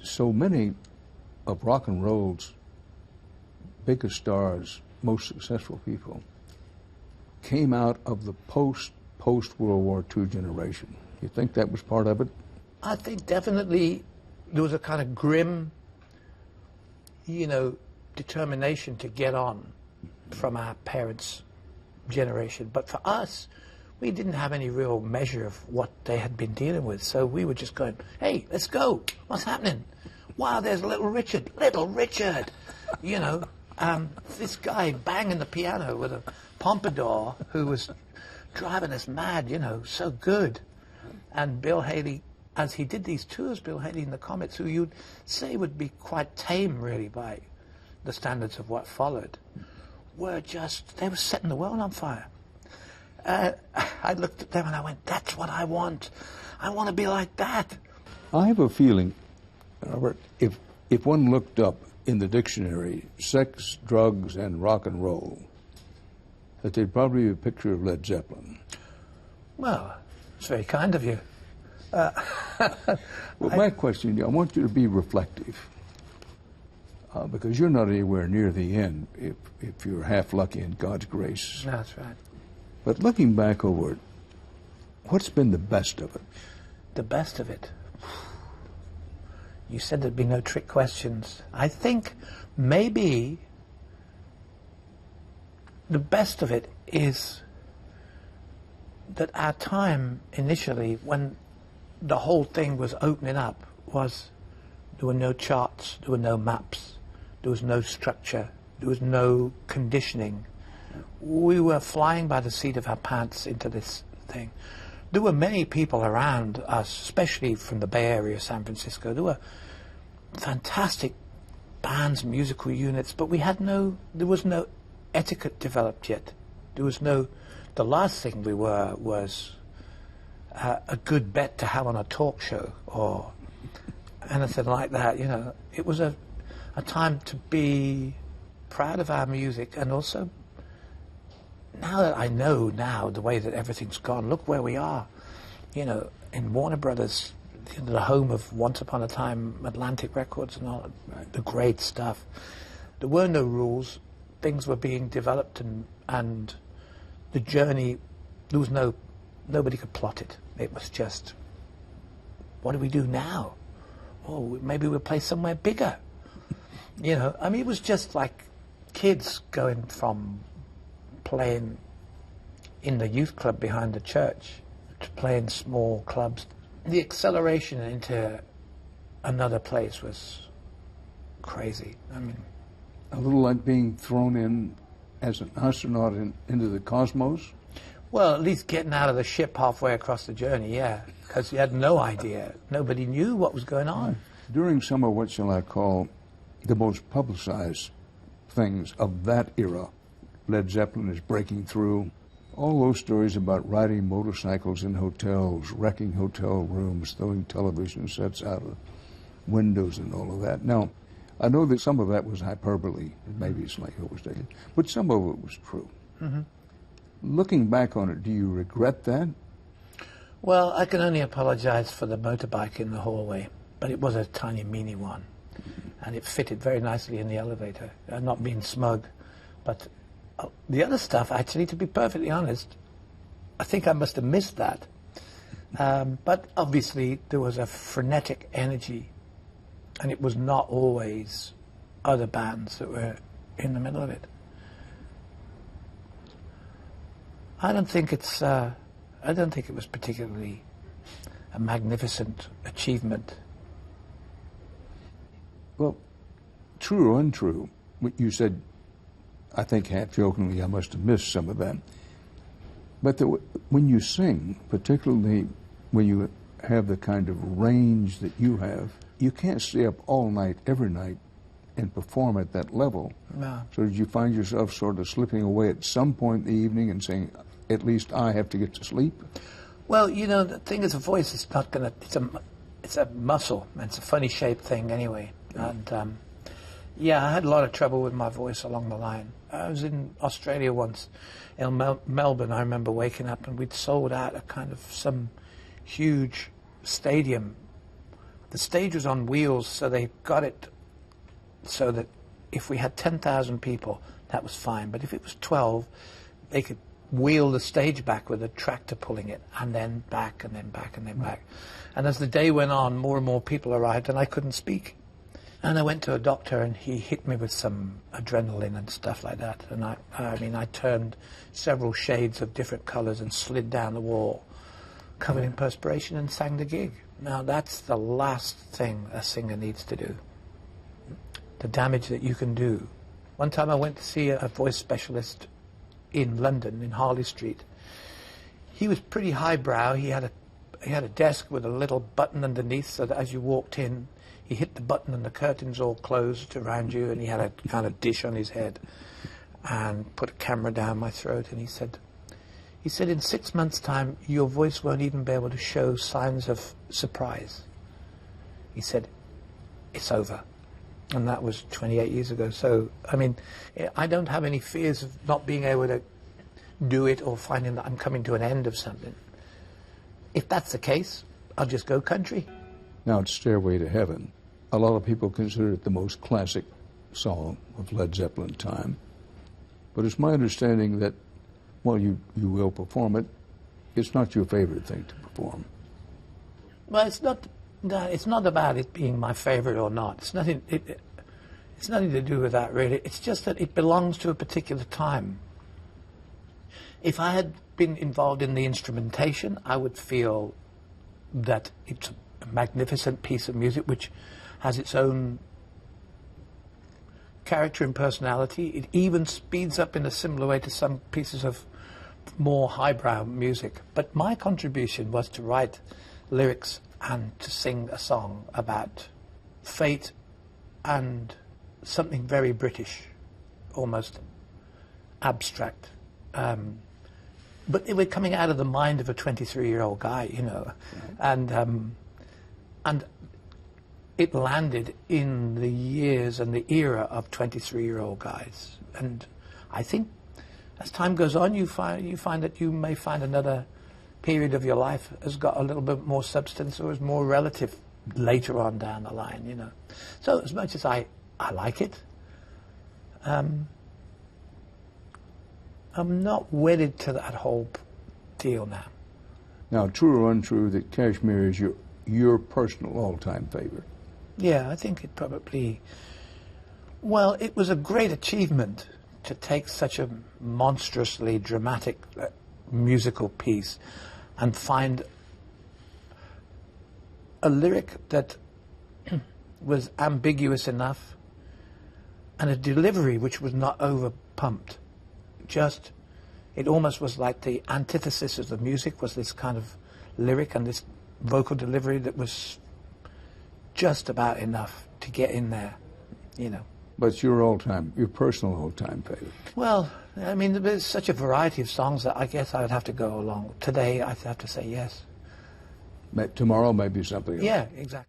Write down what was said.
So many of rock and roll's biggest stars, most successful people, came out of the post-World War II generation. You think that was part of it? I think definitely there was a kind of grim, determination to get on from our parents' generation. But for us, we didn't have any real measure of what they had been dealing with. So we were just going, hey, let's go. What's happening? Wow, there's Little Richard. Little Richard! This guy banging the piano with a pompadour who was driving us mad, so good. And Bill Haley, as he did these tours, Bill Haley and the Comets, who you'd say would be quite tame, really, by the standards of what followed, they were setting the world on fire. I looked at them and I went, that's what I want. I want to be like that. I have a feeling, Robert, if one looked up in the dictionary sex, drugs, and rock and roll, that there'd probably be a picture of Led Zeppelin. Well, it's very kind of you. Well, my question, I want you to be reflective, because you're not anywhere near the end if you're half lucky in God's grace. That's right. But looking back over it, what's been the best of it? The best of it? You said there'd be no trick questions. I think maybe the best of it is that our time initially, when the whole thing was opening up, was there were no charts, there were no maps, there was no structure, there was no conditioning. We were flying by the seat of our pants into this thing. There were many people around us, especially from the Bay Area, San Francisco. There were fantastic bands, musical units, but there was no etiquette developed yet. The last thing we were was a good bet to have on a talk show or anything like that. It was a time to be proud of our music, and also, now that I know the way that everything's gone, look where we are, in Warner Brothers, the home of Once Upon a Time, Atlantic Records and all, the great stuff. There were no rules. Things were being developed, and the journey, nobody could plot it. It was just, what do we do now? Oh, maybe we'll play somewhere bigger. It was just like kids going from playing in the youth club behind the church to playing small clubs. The acceleration into another place was crazy. A little like being thrown in as an astronaut into the cosmos? Well, at least getting out of the ship halfway across the journey, yeah, because you had no idea. Nobody knew what was going on. During some of what shall I call the most publicized things of that era, Led Zeppelin is breaking through. All those stories about riding motorcycles in hotels, wrecking hotel rooms, throwing television sets out of windows and all of that. Now, I know that some of that was hyperbole, maybe slightly overstated, but some of it was true. Mm-hmm. Looking back on it, do you regret that? Well, I can only apologize for the motorbike in the hallway, but it was a tiny, meany one, and it fitted very nicely in the elevator. I'm not being smug, but the other stuff, actually, to be perfectly honest, I think I must have missed that. But obviously, there was a frenetic energy, and it was not always other bands that were in the middle of it. I don't think it was particularly a magnificent achievement. Well, true or untrue, you said, I think half-jokingly, I must have missed some of that. But when you sing, particularly when you have the kind of range that you have, you can't stay up all night, every night, and perform at that level. No. So did you find yourself sort of slipping away at some point in the evening and saying, at least I have to get to sleep? Well, the thing is, a voice is not going to, it's a muscle, and it's a funny shaped thing anyway. And yeah, I had a lot of trouble with my voice along the line. I was in Australia once, in Melbourne. I remember waking up and we'd sold out a kind of some huge stadium The stage was on wheels, so they got it so that if we had 10,000 people, that was fine. But if it was 12, they could wheel the stage back with a tractor pulling it, and then back, and then back, and then back. And as the day went on, more and more people arrived, and I couldn't speak. And I went to a doctor, and he hit me with some adrenaline and stuff like that. And I turned several shades of different colors and slid down the wall, covered in perspiration, and sang the gig. Now, that's the last thing a singer needs to do. The damage that you can do. One time I went to see a voice specialist in London, in Harley Street. He was pretty highbrow. He had a desk with a little button underneath, so that as you walked in, he hit the button and the curtains all closed around you, and he had a kind of dish on his head and put a camera down my throat, and he said, in 6 months' time, your voice won't even be able to show signs of surprise. He said, it's over. And that was 28 years ago. So, I mean, I don't have any fears of not being able to do it or finding that I'm coming to an end of something. If that's the case, I'll just go country. Now, it's Stairway to Heaven. A lot of people consider it the most classic song of Led Zeppelin time. But it's my understanding that, well, you will perform it. It's not your favorite thing to perform. Well, it's not about it being my favorite or not. It's nothing to do with that, really. It's just that it belongs to a particular time. If I had been involved in the instrumentation, I would feel that it's a magnificent piece of music which has its own character and personality. It even speeds up in a similar way to some pieces of more highbrow music. But my contribution was to write lyrics and to sing a song about fate and something very British, almost abstract. But they were coming out of the mind of a 23-year-old guy, you know. And it landed in the years and the era of 23-year-old guys. And I think as time goes on, you find that you may find another period of your life has got a little bit more substance or is more relative later on down the line, you know. So as much as I like it, I'm not wedded to that whole deal now. Now, true or untrue that Kashmir is your personal all-time favorite? Yeah, I think it probably... Well, it was a great achievement to take such a monstrously dramatic musical piece and find a lyric that was ambiguous enough and a delivery which was not over-pumped. Just, it almost was like the antithesis of the music was this kind of lyric and this vocal delivery that was just about enough to get in there, you know. But your personal all-time favorite? Well, I mean, there's such a variety of songs that I guess I would have to go along. Today, I'd have to say yes. Tomorrow, maybe something else. Yeah, exactly.